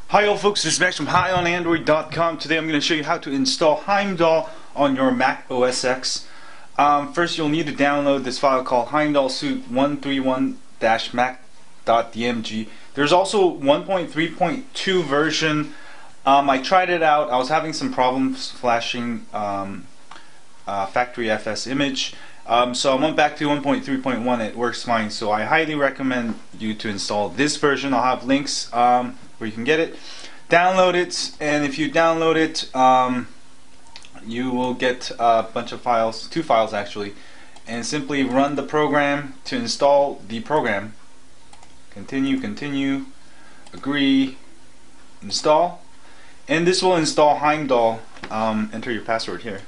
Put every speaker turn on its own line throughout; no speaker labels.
Hi all folks, this is Max from HiOnAndroid.com. Today I'm going to show you how to install Heimdall on your Mac OSX. First you'll need to download this file called Heimdall suite 131-mac.dmg. There's also 1.3.2 version. I tried it out. I was having some problems flashing factory FS image. So I went back to 1.3.1. It works fine. So I highly recommend you to install this version. I'll have links where you can get it. Download it, and if you download it, you will get a bunch of files, 2 files actually, and simply run the program to install the program. Continue, agree, install, and this will install Heimdall. Enter your password here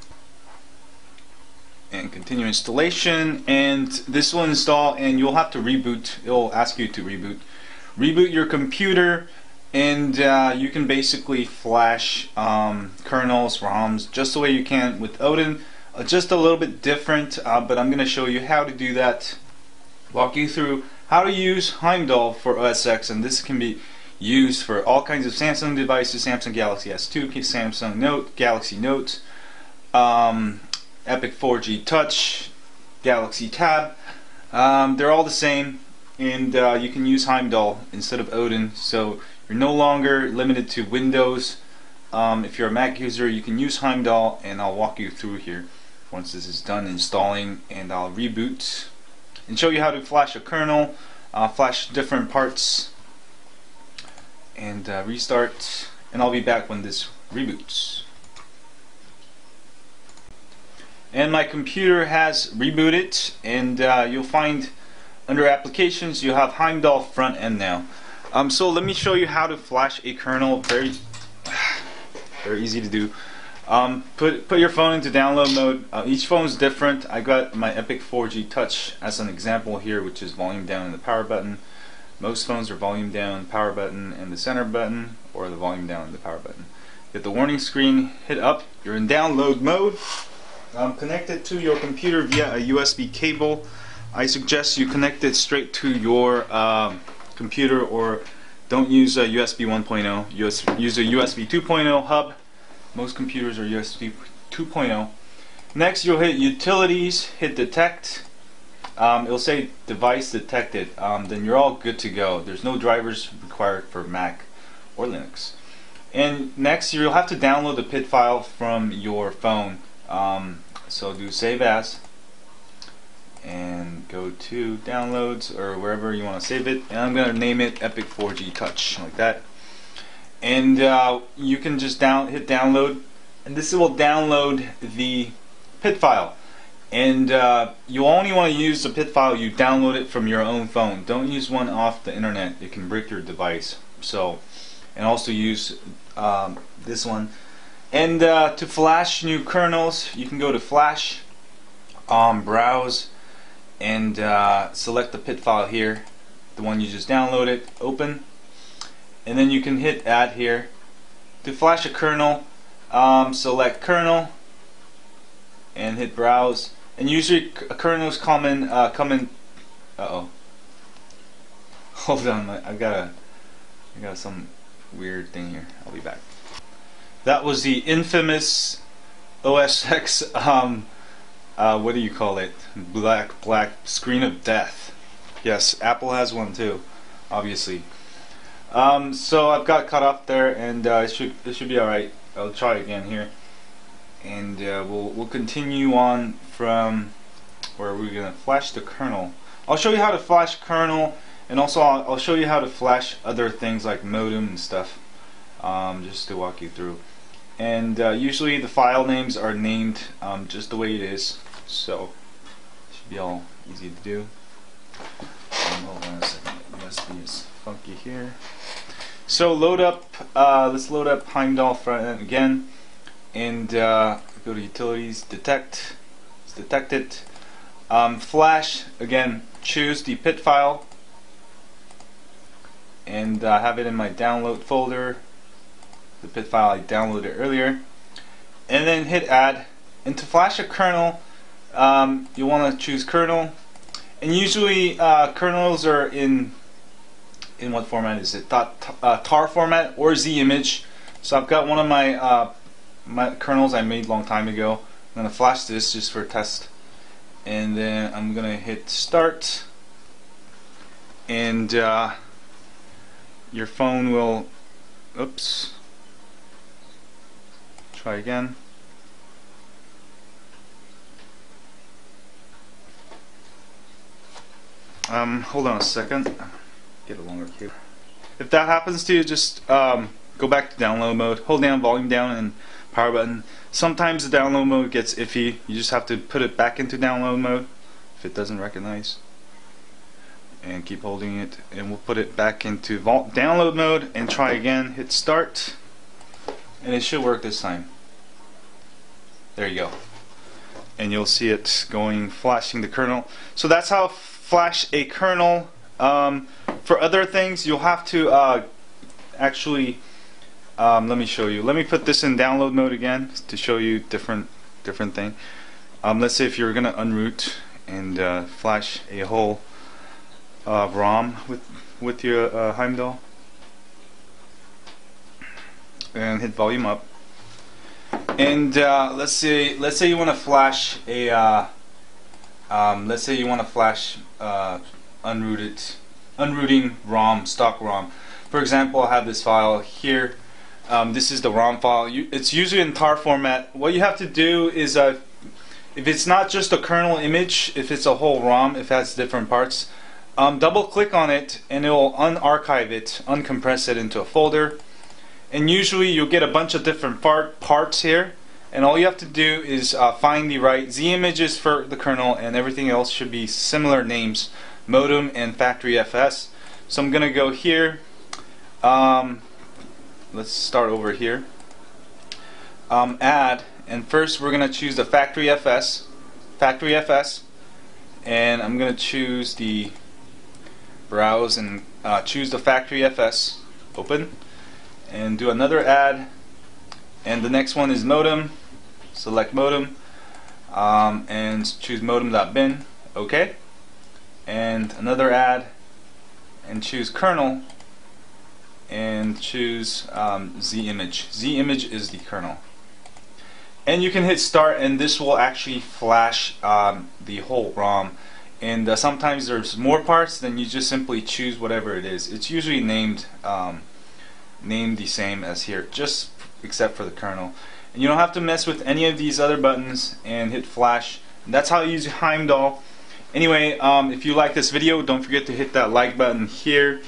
and continue installation, and this will install, and you'll have to reboot. It'll ask you to reboot your computer, and you can basically flash kernels, ROMs, just the way you can with Odin. Just a little bit different, but I'm going to show you how to do that. Walk you through how to use Heimdall for OSX, and this can be used for all kinds of Samsung devices: Samsung Galaxy S2, Samsung Note, Galaxy Note, Epic 4G Touch, Galaxy Tab. They're all the same, and you can use Heimdall instead of Odin, so you're no longer limited to Windows. If you're a Mac user, you can use Heimdall, and I'll walk you through here once this is done installing, and I'll reboot and show you how to flash a kernel, flash different parts, and restart, and I'll be back when this reboots. And my computer has rebooted, and you'll find under applications you have Heimdall front end now. So let me show you how to flash a kernel. Very easy to do. Put your phone into download mode. Each phone is different. I got my Epic 4G Touch as an example here, which is volume down and the power button. Most phones are volume down, power button, and the center button, or the volume down and the power button. Get the warning screen, hit up. You're in download mode. Connect it to your computer via a USB cable. I suggest you connect it straight to your computer, or don't use a USB 1.0. Use a USB 2.0 hub. Most computers are USB 2.0. Next, you'll hit Utilities, hit Detect. It'll say Device Detected. Then you're all good to go. There's no drivers required for Mac or Linux. And next, you'll have to download the PID file from your phone. So do Save As, and go to Downloads or wherever you want to save it, and I'm going to name it Epic 4G Touch, like that. And you can just hit download, and this will download the PID file. And you only want to use the PID file you download it from your own phone. Don't use one off the internet. It can break your device. So, and also use this one. And to flash new kernels, you can go to Flash, Browse, and select the PID file here, the one you just downloaded, open, and then you can hit Add here. To flash a kernel, select Kernel, and hit Browse. And usually kernels come in. Uh-oh. Hold on, I got some weird thing here. I'll be back. That was the infamous OSX, what do you call it? Black screen of death. Yes, Apple has one too, obviously. So I've got cut off there, and it should be alright. I'll try again here, and we'll continue on from where we're gonna flash the kernel. I'll show you how to flash kernel, and also I'll show you how to flash other things like modem and stuff, just to walk you through. And usually the file names are named just the way it is, so it should be all easy to do. Hold on a second, USB is funky here. So let's load up Heimdall front end again, and go to Utilities, Detect, it's detected. Flash, again, choose the PID file, and have it in my download folder. The PID file I downloaded earlier, and then hit Add. And to flash a kernel, you want to choose Kernel, and usually kernels are in in what format is it? TAR format or Z image. So I've got one of my my kernels I made a long time ago. I'm gonna flash this just for test, and then I'm gonna hit start, and your phone will, oops, try again. Hold on a second. Get a longer cable. If that happens to you, just go back to download mode. Hold down volume down and power button. Sometimes the download mode gets iffy. You just have to put it back into download mode if it doesn't recognize. And keep holding it, and we'll put it back into download mode and try again. Hit start, and it should work this time. There you go. And you'll see it going, flashing the kernel. So that's how flash a kernel. For other things, you'll have to actually let me show you. Let me put this in download mode again to show you different thing. Let's say if you're gonna unroot and flash a whole ROM with your Heimdall, and hit volume up, and let's say you want to flash a let's say you want to flash unrooting ROM, stock ROM. For example, I have this file here. This is the ROM file. It's usually in TAR format. What you have to do is, if it's not just a kernel image, if it's a whole ROM, if it has different parts, double click on it and it will unarchive it, uncompress it into a folder. And usually you'll get a bunch of different parts here, and all you have to do is find the right Z images for the kernel, and everything else should be similar names, modem and factory FS. So I'm gonna go here. Let's start over here. Add, and first we're gonna choose the factory FS, and I'm gonna choose the browse and choose the factory FS. Open, and do another add, and the next one is modem. Select modem, and choose modem.bin. Okay, and another add, and choose kernel, and choose Z image. Z image is the kernel, and you can hit start, and this will actually flash the whole ROM. And sometimes there's more parts, then you just simply choose whatever it is. It's usually named the same as here, just except for the kernel. And you don't have to mess with any of these other buttons, and hit flash. And that's how you use Heimdall. Anyway, if you like this video, don't forget to hit that like button here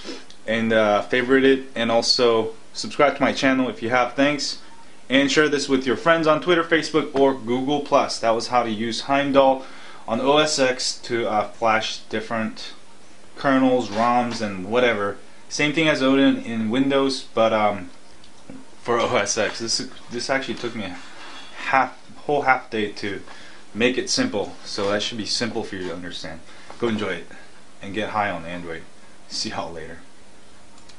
and favorite it, and also subscribe to my channel if you have. Thanks, and share this with your friends on Twitter, Facebook, or Google+. That was how to use Heimdall on OSX to flash different kernels, ROMs, and whatever. Same thing as Odin in Windows, but for OSX. This actually took me a whole half day to make it simple, so that should be simple for you to understand. Go enjoy it and get high on Android. See y'all later.